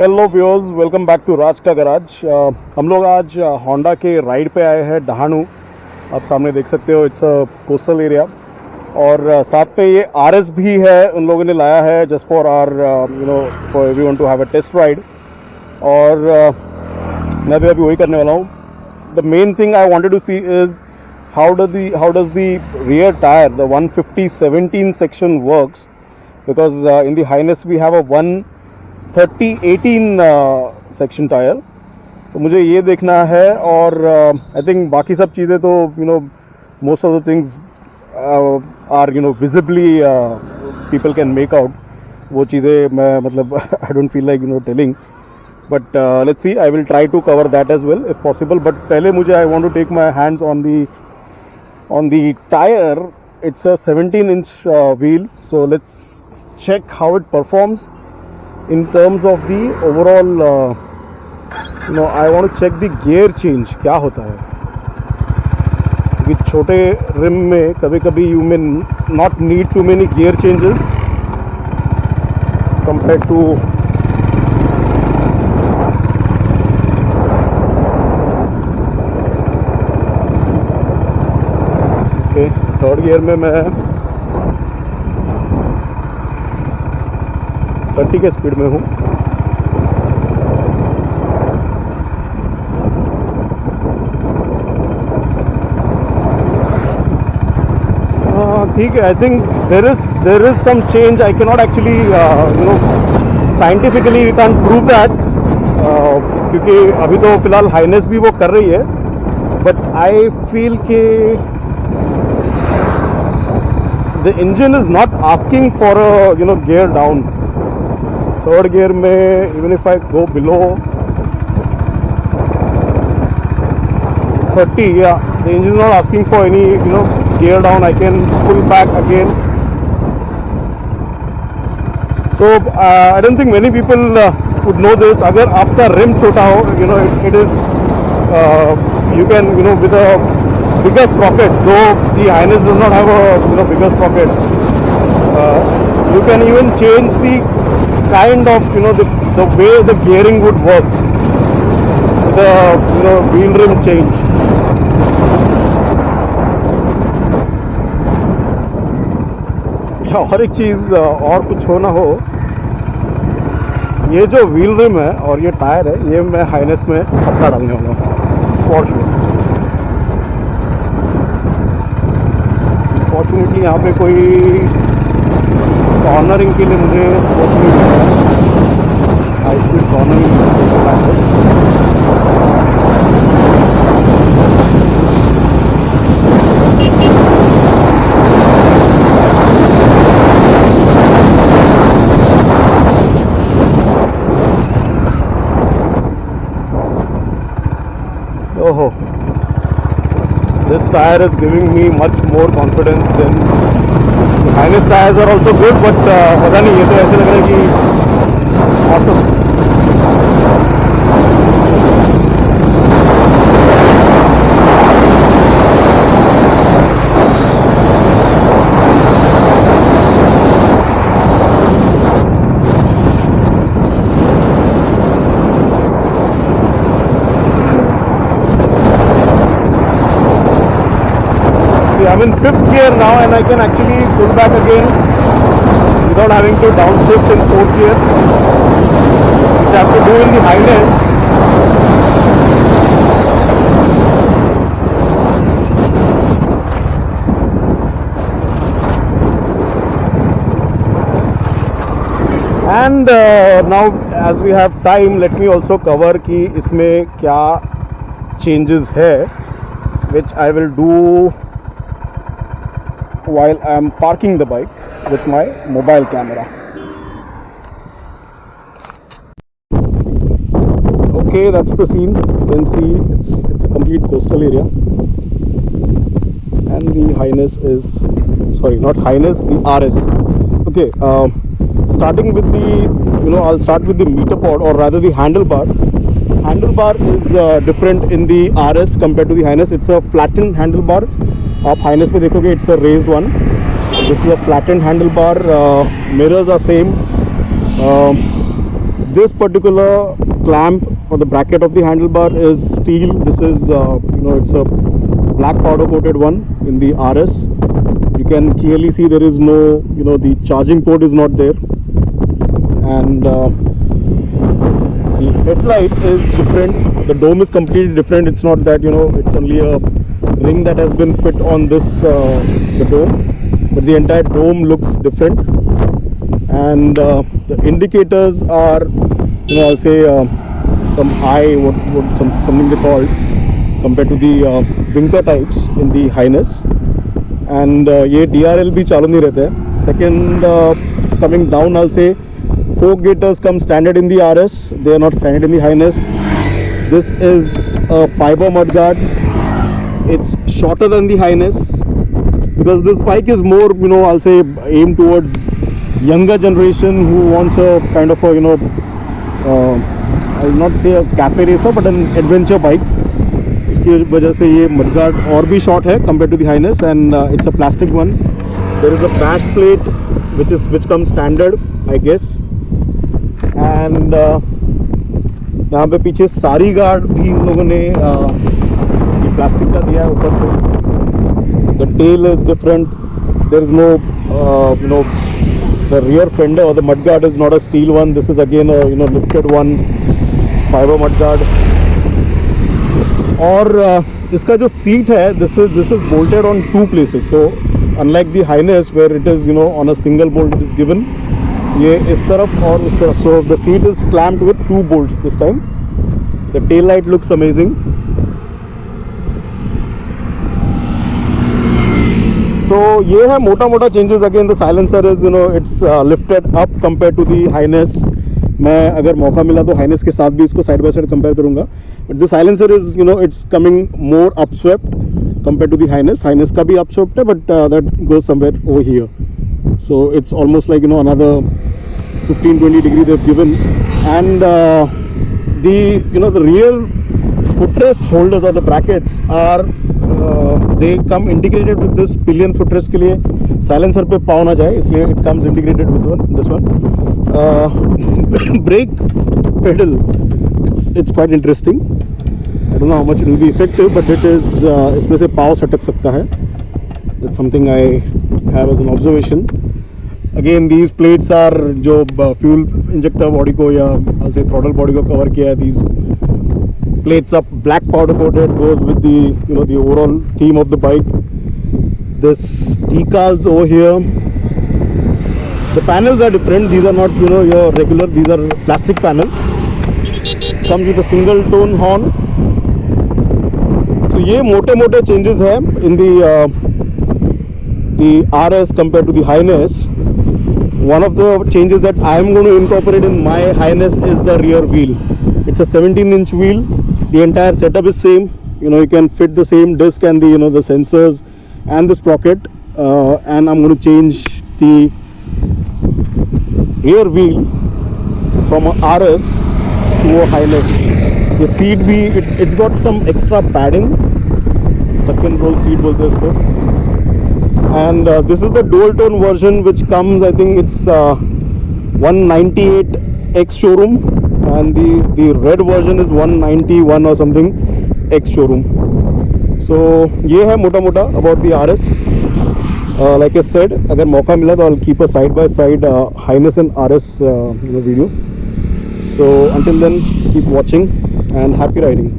Hello viewers, welcome back to Raj का garage. हम लोग आज होंडा के राइड पे आए हैं डहाणू। आप सामने देख सकते हो, इट्स अ कोस्टल एरिया। और साथ में ये आरएस भी है, उन लोगों ने लाया है just for are for everyone to have a test ride. और मैं भी अभी वही करने वाला हूँ। The main thing I wanted to see is how does the rear tire, the 150/17 section works, because in the Highness we have a 130/18 section tyre. तो मुझे ये देखना है। और आई थिंक बाकी सब चीज़ें तो most of the things are visibly people can make out. वो चीज़ें मैं मतलब I don't feel like telling, but let's see, I will try to cover that as well if possible. But पहले मुझे I want to take my hands on the tire. It's a 17-inch wheel, so let's check how it performs in terms of the overall I want to check the gear change क्या होता है, क्योंकि छोटे rim में कभी कभी you may not need too many gear changes compared to third gear में मैं 30 के स्पीड में हूँ। ठीक है, I think there is some change. I can not actually scientifically we can prove that, क्योंकि अभी तो फिलहाल हाइनेस भी वो कर रही है। बट आई फील कि the engine is not asking for a gear down. Third gear mein even if I go below 30, yeah, the engine is not asking for any gear down. I can pull back again. So I don't think many people would know this. Agar aapka rim chota ho, it is you can with a bigger sprocket, though the Highness does not have a bigger sprocket, you can even change the kind of the way the gearing would work, the wheel rim change. और एक चीज़ और कुछ हो ना हो, ये जो wheel rim है और ये टायर है, ये मैं हाइनेस में अपना डालने वाला हूँ फॉर श्योर। फॉर्चुनेटली यहाँ पे कोई कॉर्नरिंग के लिए मुझे स्कोप नहीं मिला है, हाई स्पीड कॉर्नरिंग। ओहो, this tire is giving me much more confidence than the Highness tires are also good, but पता नहीं, ये तो ऐसे लग रहा है कि awesome। I'm in 5th gear now and I can actually pull back again without having to downshift in 4th gear, which I have to do in the Highness. And now as we have time, let me also cover कि इसमें क्या changes है, which I will do while I am parking the bike with my mobile camera. Okay, that's the scene. You can see it's a complete coastal area, and the Highness is, sorry, not Highness, the RS. Okay, starting with the I'll start with the meter pod, or rather the handlebar. Handlebar is different in the RS compared to the Highness. It's a flattened handlebar. आप हाइनेस में देखोगे it's a raised one, this is a flattened handlebar. Mirrors are same, This particular clamp or the bracket of the handlebar is steel. This is it's a black powder coated one in the RS. You can clearly see there is no, the charging port is not there, and the headlight is different. The dome is completely different. It's not that it's only a ring that has been fit on this the dome, but the entire dome looks different. And the indicators are, I'll say some high, something they call, compared to the Vinca types in the Highness. And ये DRL भी चालू नहीं रहता है. Second, coming down, I'll say fork gaiters come standard in the RS. They are not standard in the Highness. This is a fiber mudguard. It's shorter than the Highness because this bike is more, I'll say aimed towards younger generation who wants a kind of a I will not say a cafe racer but an adventure bike. इसकी वजह से ये mudguard और भी short है compared to the Highness, and it's a plastic one. There is a bash plate which comes standard, I guess, and यहाँ पे पीछे सारी गार्ड भी इन लोगों ने ये प्लास्टिक का दिया है ऊपर से. The tail is different. There is no the rear fender or the mudguard is not a steel one. This is again a lifted one, fiber mudguard. और इसका जो seat है, this is bolted on two places. So unlike the Highness where it is on a single bolt it is given, ये इस तरफ और उस तरफ. So the seat is clamped with two bolts this time. The tail light looks amazing. So ये है मोटा मोटा changes. Again the silencer is it's lifted up compared to the Highness. मैं अगर मौका मिला तो Highness के साथ भी इसको side by side compare करूँगा. But the silencer is it's coming more upswept compared to the Highness. Highness का भी upswept है, but that goes somewhere over here. So it's almost like another 15-20 degree they've given. And the rear footrest holders or the brackets are they come integrated with this pillion footrest के लिए silencer पे पाँव ना जाए इसलिए it comes integrated with this one. Brake pedal, it's quite interesting. I don't know how much it will be effective, but it is इसमें से पाँव सटक सकता है. That's something I have as an observation. Again these plates are जो fuel injector body को या I'll say throttle body को cover किया है. These plates up black powder coated, goes with the the overall theme of the bike. This decals over here. The panels are different. These are not your regular. These are plastic panels. Comes with a single tone horn. So ये मोटे changes है in the RS compared to the Highness. One of the changes that I am going to incorporate in my Highness is the rear wheel. It's a 17-inch wheel. The entire setup is same. You can fit the same disc and the the sensors and the sprocket. And I'm going to change the rear wheel from a RS to a Highness. The seat it's got some extra padding. Tuck and roll seat बोलते हैं इसको. And this is the dual tone version which comes, I think it's 198 X showroom, and the red version is 191 or something X showroom. So ये है मोटा मोटा about the RS. Like I said, अगर मौका मिला तो I'll keep a side by side Highness and RS video. So until then, keep watching and happy riding.